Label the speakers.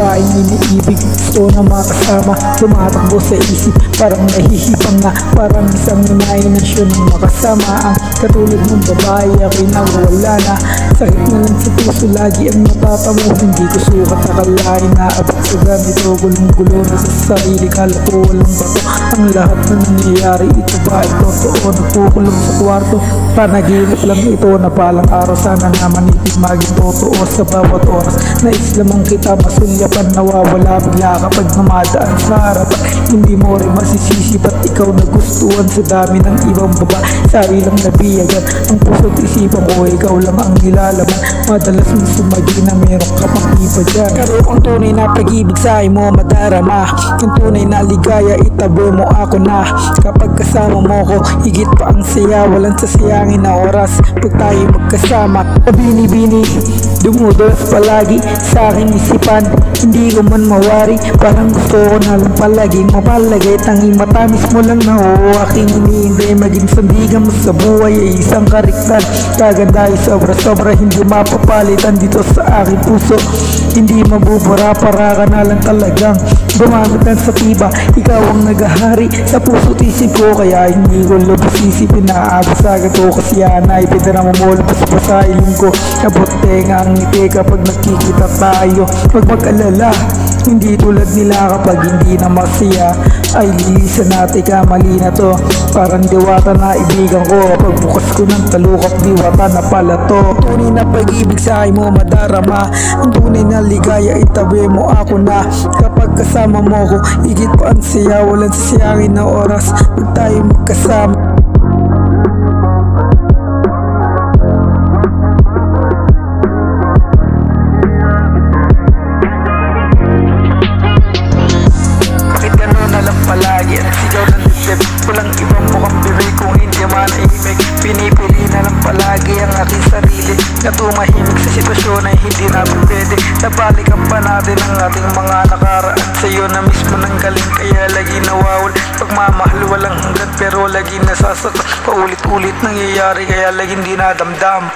Speaker 1: babaeng iniibig, gusto na makasama, tumatakbo sa isip, parang nahihibang nga, parang isang imahinasyon ng makasama. Ang katulad ng babae ako'y nawawala na, sakit na lang sa puso lagi ang natatamo. Hindi ko sukat akalain na abot sa ganito, gulong-gulo na sa sarili, kala ko walang bato ang lahat na nangyayari. Ito ba ay totoo? Nagpukulong sa kwarto, panaginip lang ito na palang araw. Sana naman ibig maging totoo sa bawat oras. Nais lamang kita masulyapan, nawawala bigla kapag namadaan sa harapan. Hindi mo rin masisisi ba't ikaw nagustuhan sa dami ng ibang baba. Sarilang nabiyagan ang puso't isipan ko, ikaw lang ang nilalaman. Madalas mong sumagi na meron ka pang iba dyan. Pero ang tunay na pag-ibig sa'yo mo madarama, ang tunay na ligaya itabi mo ako na. Kapag kasama mo ko, higit pa ang saya, walang sasayangin na oras pag tayo magkasama. Bini-bini, dumudulas palagi sa aking isipan, hindi ko man mawari, parang gusto ko na lang palaging mapalagay. Tanging matamis mo lang na aking iniintay, maging sandigan mo sa buhay ay isang kariktan. Kaganda ay sobra-sobra, hindi mapapalitan dito sa aking puso. Hindi mabubura, para ka na lang talagang gumamit ng sapiba. Ikaw ang naghahari sa puso't isip ko, kaya hindi ko lubos isipin na aabot sa gato. Kasi yan ay pinamumulpas pa sa iling ko, abot tenga ang ngiti kapag nakikita tayo. Huwag mag-alala, hindi tulad nila kapag hindi na masaya, ay lilisan natin kamali na to. Parang diwata na ibigan ko, kapag bukas ko ng talukap, diwata na pala to. Tunay na pag-ibig sa akin mo madarama, ang tunay na ligaya itabi mo ako na. Kapag kasama mo ko, higit pa ang saya, walang sasayangin na oras pag tayo magkasama. Palagi ang sigaw ng dibdib, walang ibang mukhang bibig kung hindi manahimik. Pinipili na lang palagi ang aking sarili na tumahimik sa sitwasyon ay hindi namin pwede. Nabalikan pa natin ang ating mga nakaraan, sa'yo na mismo nang galing, kaya lagi nawawal. Pagmamahal walang hanggan pero lagi nasasaktan, paulit-ulit nangyayari kaya lagi hindi nadamdam.